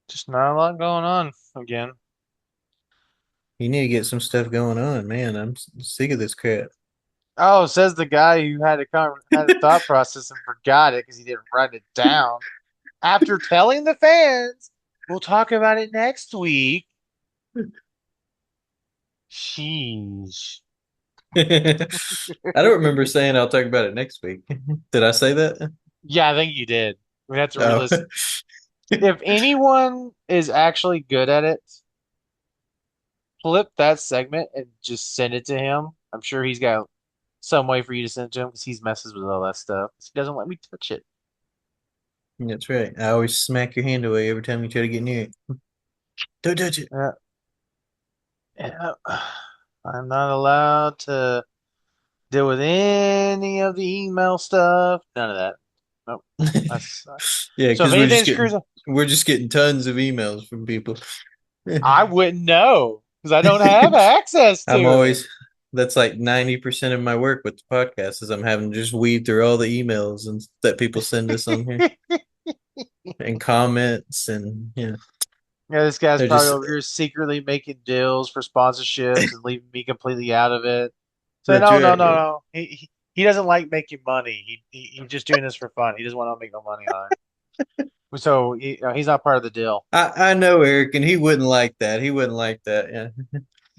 just not a lot going on again. You need to get some stuff going on, man. I'm sick of this crap. Oh, says the guy who had a thought process and forgot it because he didn't write it down. After telling the fans, we'll talk about it next week. Sheesh. I don't remember saying I'll talk about it next week. Did I say that? Yeah, I think you did. We have to Oh. re-listen. If anyone is actually good at it, flip that segment and just send it to him. I'm sure he's got some way for you to send it to him because he's messes with all that stuff. He doesn't let me touch it. That's right. I always smack your hand away every time you try to get near it. Don't touch it. Yeah, yeah. I'm not allowed to deal with any of the email stuff. None of that. Nope. That's Yeah, so if because anything screws up, we're just getting tons of emails from people. I wouldn't know because I don't have access I'm to it. always that's like 90% of my work with the podcast is I'm having to just weed through all the emails and that people send us on here and comments and Yeah, this guy's they're probably just over here secretly making deals for sponsorships and leaving me completely out of it. So that's no, no, right. no, no. He doesn't like making money. He's just doing this for fun. He doesn't want to make no money on it. So he's not part of the deal. I know Eric and he wouldn't like that. He wouldn't like that. Yeah.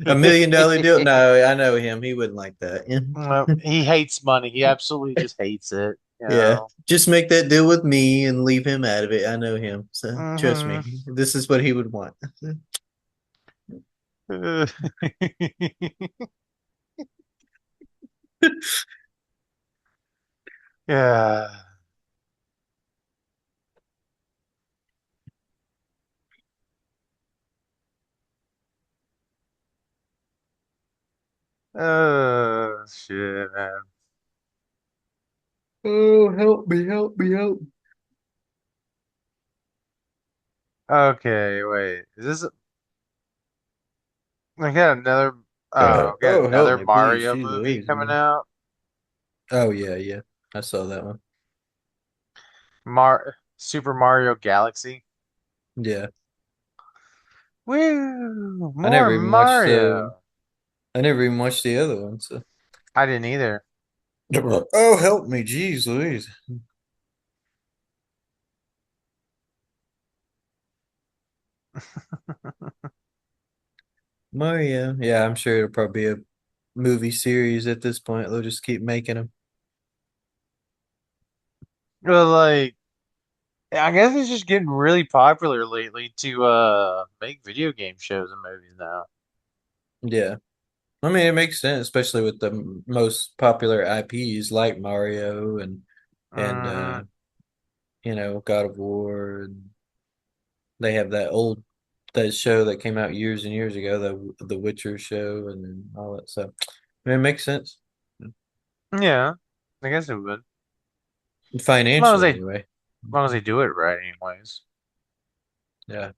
$1 million deal? No, I know him. He wouldn't like that. Yeah. Well, he hates money. He absolutely just hates it. You Yeah. know. Just make that deal with me and leave him out of it. I know him. So trust Hmm. me. This is what he would want. Yeah. Shit, man. Oh, help me, help me, help. Okay, wait. Is this? We got another. Oh, We got help another me, please. Mario Jeez movie Louise, coming man. out. Oh yeah, yeah. I saw that one. Super Mario Galaxy. Yeah. Woo! I never More even watched the Mario. I never even watched the other one, so I didn't either. oh help me, jeez Louise. Mario. Yeah, I'm sure it'll probably be a movie series at this point. They'll just keep making them. But like, I guess it's just getting really popular lately to make video game shows and movies now. Yeah. I mean, it makes sense, especially with the most popular IPs like Mario and Hmm. God of War, and they have that show that came out years and years ago, the Witcher show, and then all that stuff. I mean, it makes sense Yeah, I guess it would. financially, As anyway. long as they do it right, anyways. Yeah.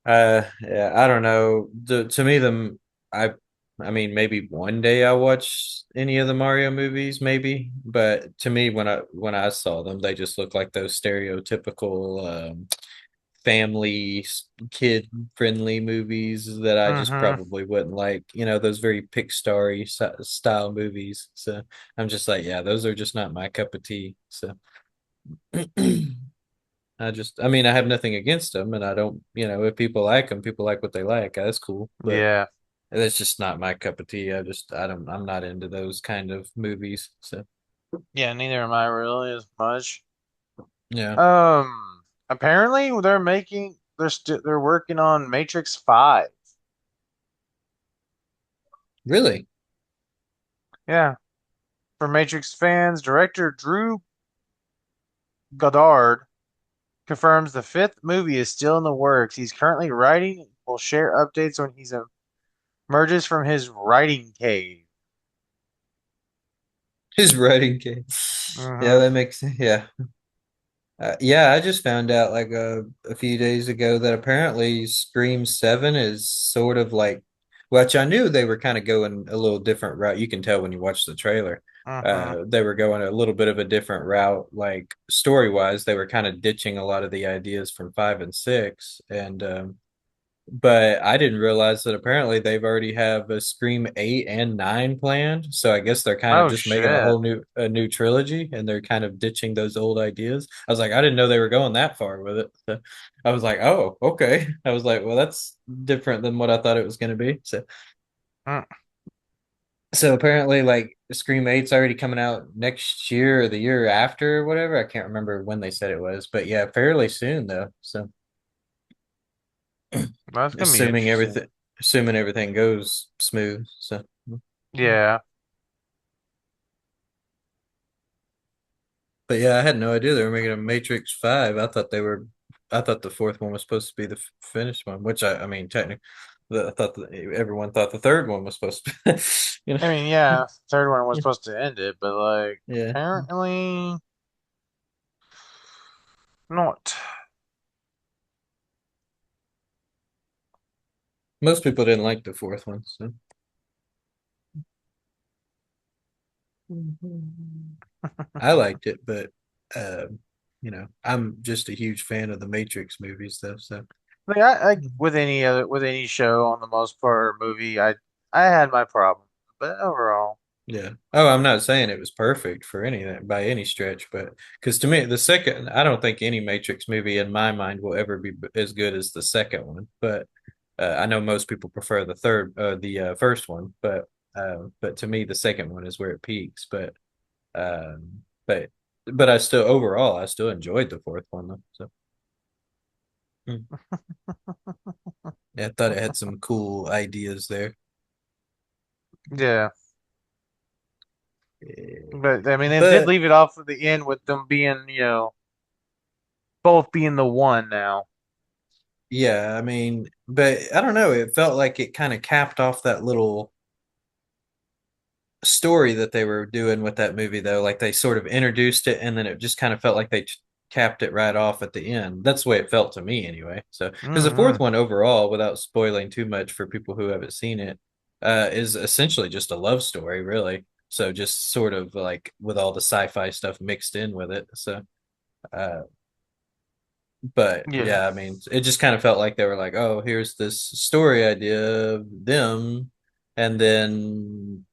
Yeah. I don't know. To me, I I mean, maybe one day I watch any of the Mario movies, maybe. But to me, when I saw them, they just look like those stereotypical family kid friendly movies that I just Mm-hmm. probably wouldn't like. Those very Pixar-y style movies. So I'm just like, yeah, those are just not my cup of tea. So I mean, I have nothing against them, and I don't, if people like them, people like what they like. That's cool, but Yeah. that's just not my cup of tea. I'm not into those kind of movies. So Yeah, neither am I really as much. yeah, Apparently they're working on Matrix 5. really. Yeah. For Matrix fans, director Drew Goddard confirms the fifth movie is still in the works. He's currently writing and will share updates when he emerges from his writing cave. His writing game. Yeah, Mm-hmm. that makes yeah. Yeah, I just found out like a few days ago that apparently Scream 7 is sort of like, which I knew they were kind of going a little different route. You can tell when you watch the trailer. Mm-hmm. They were going a little bit of a different route, like story wise. They were kind of ditching a lot of the ideas from 5 and 6, and but I didn't realize that apparently they've already have a Scream 8 and 9 planned. So I guess they're kind of Oh just making shit. a new trilogy and they're kind of ditching those old ideas. I was like, I didn't know they were going that far with it. So I was like, oh, okay. I was like, well, that's different than what I thought it was going to be. Mm. So apparently like Scream 8's already coming out next year or the year after or whatever. I can't remember when they said it was, but yeah, fairly soon though. So That's gonna be assuming interesting. everything assuming everything goes smooth. So Yeah. but yeah, I had no idea they were making a Matrix 5. I thought the fourth one was supposed to be the finished one, which I mean, technically, I thought that everyone thought the third one was supposed to be, I mean, yeah, third one was supposed to end it, but like Yeah. apparently not. Most people didn't like the fourth one, so. I liked it, but, I'm just a huge fan of the Matrix movies, though, so. Like I with any show on the most part or movie, I had my problem, but overall, Yeah. Oh, I'm not saying it was perfect for anything by any stretch, but because to me, I don't think any Matrix movie in my mind will ever be as good as the second one. But I know most people prefer the first one, but to me, the second one is where it peaks. Um, but, but I still enjoyed the fourth one though. So mm. Yeah, I thought it had some cool ideas there. yeah. Yeah. But I mean, they did But leave it off at the end with them being, both being the one now. yeah, I mean, but I don't know. It felt like it kind of capped off that little story that they were doing with that movie, though. Like they sort of introduced it, and then it just kind of felt like they capped it right off at the end. That's the way it felt to me, anyway. So, because the Hmm. fourth one overall, without spoiling too much for people who haven't seen it, is essentially just a love story, really. So, just sort of like with all the sci-fi stuff mixed in with it. So, uh, but Yeah. yeah, I mean, it just kind of felt like they were like, oh, here's this story idea of them, and then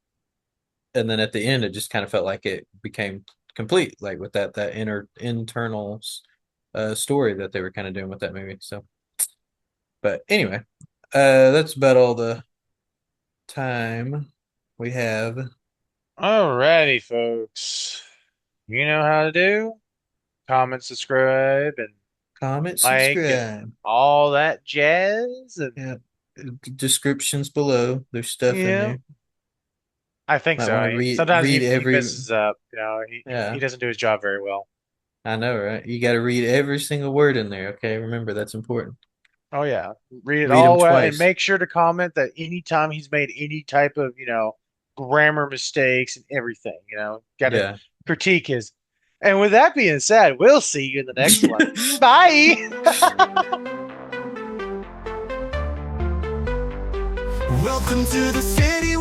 at the end, it just kind of felt like it became complete, like with that internal story that they were kind of doing with that movie. So, but anyway, that's about all the time we have. Alrighty, folks. You know how to do. Comment, subscribe, and Comment, like, and subscribe. all that jazz. And Yeah, descriptions below. There's stuff in yeah, there. I think Might so. want to read Sometimes he every. messes up. He Yeah, doesn't do his job very well. I know, right? You got to read every single word in there. Okay, remember that's important. Oh yeah, read it Read them all well, and twice. make sure to comment that anytime he's made any type of grammar mistakes and everything. Got to Yeah. critique his. And with that being said, we'll see you in the next one. Bye. Welcome to the city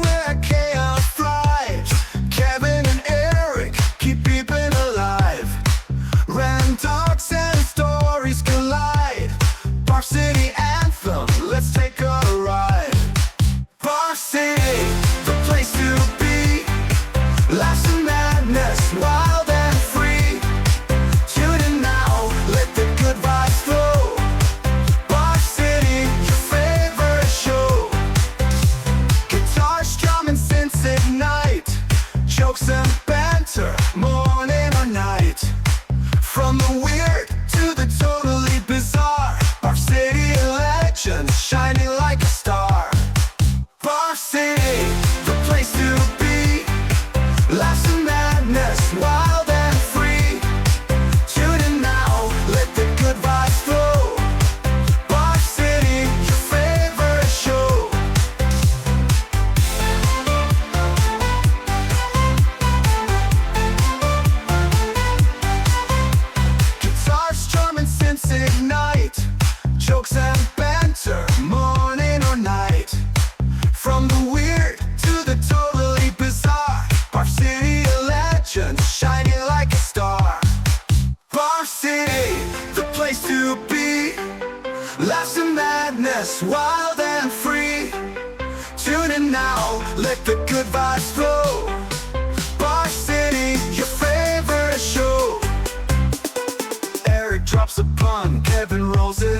Laughs and madness, wild and free. Tune in now, let the good vibes flow. Bar City, your favorite show. Eric drops a pun, Kevin rolls it